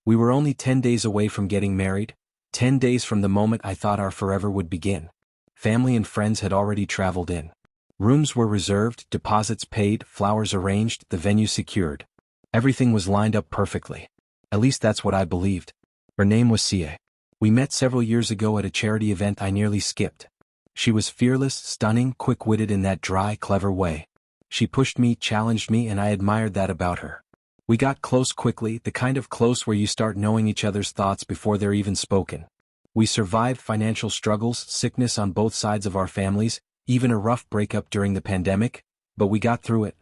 We were only 10 days away from getting married, 10 days from the moment I thought our forever would begin. Family and friends had already traveled in. Rooms were reserved, deposits paid, flowers arranged, the venue secured. Everything was lined up perfectly. At least that's what I believed. Her name was Sia. We met several years ago at a charity event I nearly skipped. She was fearless, stunning, quick-witted in that dry, clever way. She pushed me, challenged me, and I admired that about her. We got close quickly, the kind of close where you start knowing each other's thoughts before they're even spoken. We survived financial struggles, sickness on both sides of our families, even a rough breakup during the pandemic, but we got through it.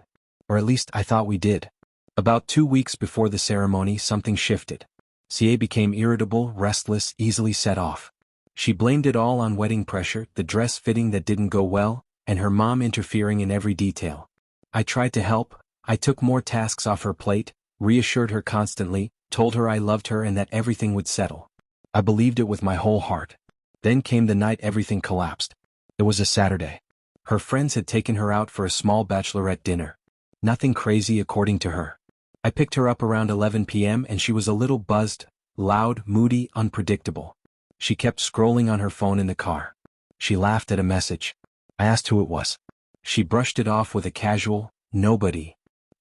Or at least I thought we did. About 2 weeks before the ceremony, something shifted. Sia became irritable, restless, easily set off. She blamed it all on wedding pressure, the dress fitting that didn't go well, and her mom interfering in every detail. I tried to help. I took more tasks off her plate, reassured her constantly, told her I loved her and that everything would settle. I believed it with my whole heart. Then came the night everything collapsed. It was a Saturday. Her friends had taken her out for a small bachelorette dinner. Nothing crazy according to her. I picked her up around 11 p.m. and she was a little buzzed, loud, moody, unpredictable. She kept scrolling on her phone in the car. She laughed at a message. I asked who it was. She brushed it off with a casual, "Nobody."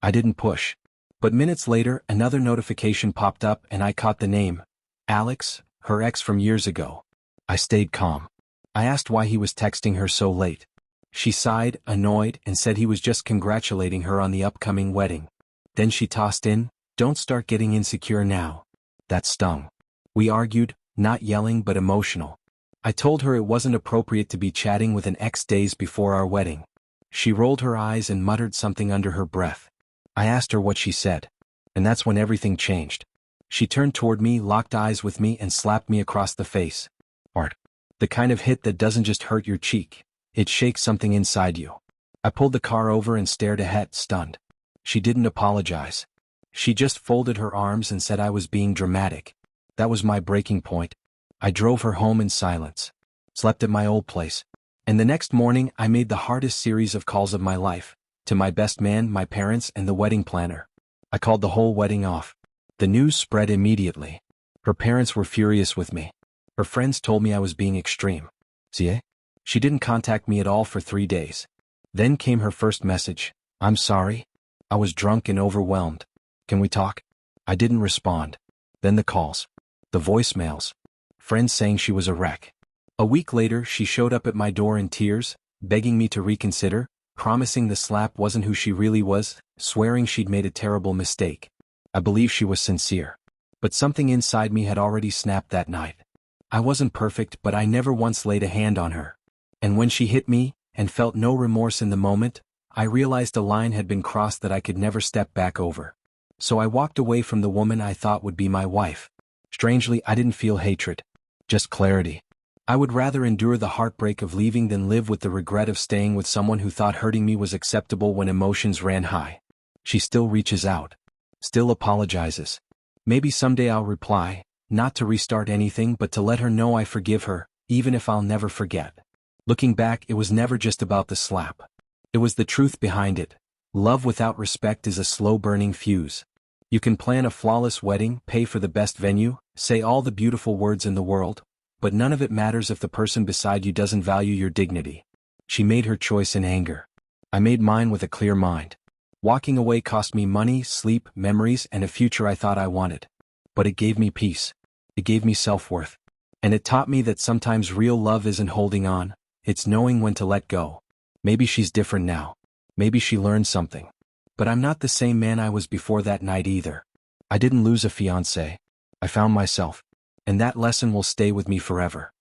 I didn't push. But minutes later, another notification popped up and I caught the name. Alex, her ex from years ago. I stayed calm. I asked why he was texting her so late. She sighed, annoyed, and said he was just congratulating her on the upcoming wedding. Then she tossed in, "Don't start getting insecure now." That stung. We argued, not yelling but emotional. I told her it wasn't appropriate to be chatting with an ex days before our wedding. She rolled her eyes and muttered something under her breath. I asked her what she said. And that's when everything changed. She turned toward me, locked eyes with me, and slapped me across the face. Art. The kind of hit that doesn't just hurt your cheek, it shakes something inside you. I pulled the car over and stared ahead, stunned. She didn't apologize. She just folded her arms and said I was being dramatic. That was my breaking point. I drove her home in silence. Slept at my old place. And the next morning I made the hardest series of calls of my life. To my best man, my parents, and the wedding planner. I called the whole wedding off. The news spread immediately. Her parents were furious with me. Her friends told me I was being extreme. Sia? She didn't contact me at all for 3 days. Then came her first message. "I'm sorry. I was drunk and overwhelmed. Can we talk?" I didn't respond. Then the calls. The voicemails. Friends saying she was a wreck. A week later, she showed up at my door in tears, begging me to reconsider, promising the slap wasn't who she really was, swearing she'd made a terrible mistake. I believe she was sincere. But something inside me had already snapped that night. I wasn't perfect, but I never once laid a hand on her. And when she hit me, and felt no remorse in the moment, I realized a line had been crossed that I could never step back over. So I walked away from the woman I thought would be my wife. Strangely, I didn't feel hatred. Just clarity. I would rather endure the heartbreak of leaving than live with the regret of staying with someone who thought hurting me was acceptable when emotions ran high. She still reaches out. Still apologizes. Maybe someday I'll reply, not to restart anything but to let her know I forgive her, even if I'll never forget. Looking back, it was never just about the slap. It was the truth behind it. Love without respect is a slow-burning fuse. You can plan a flawless wedding, pay for the best venue, say all the beautiful words in the world, but none of it matters if the person beside you doesn't value your dignity. She made her choice in anger. I made mine with a clear mind. Walking away cost me money, sleep, memories, and a future I thought I wanted. But it gave me peace. It gave me self-worth. And it taught me that sometimes real love isn't holding on, it's knowing when to let go. Maybe she's different now. Maybe she learned something. But I'm not the same man I was before that night either. I didn't lose a fiancé. I found myself. And that lesson will stay with me forever.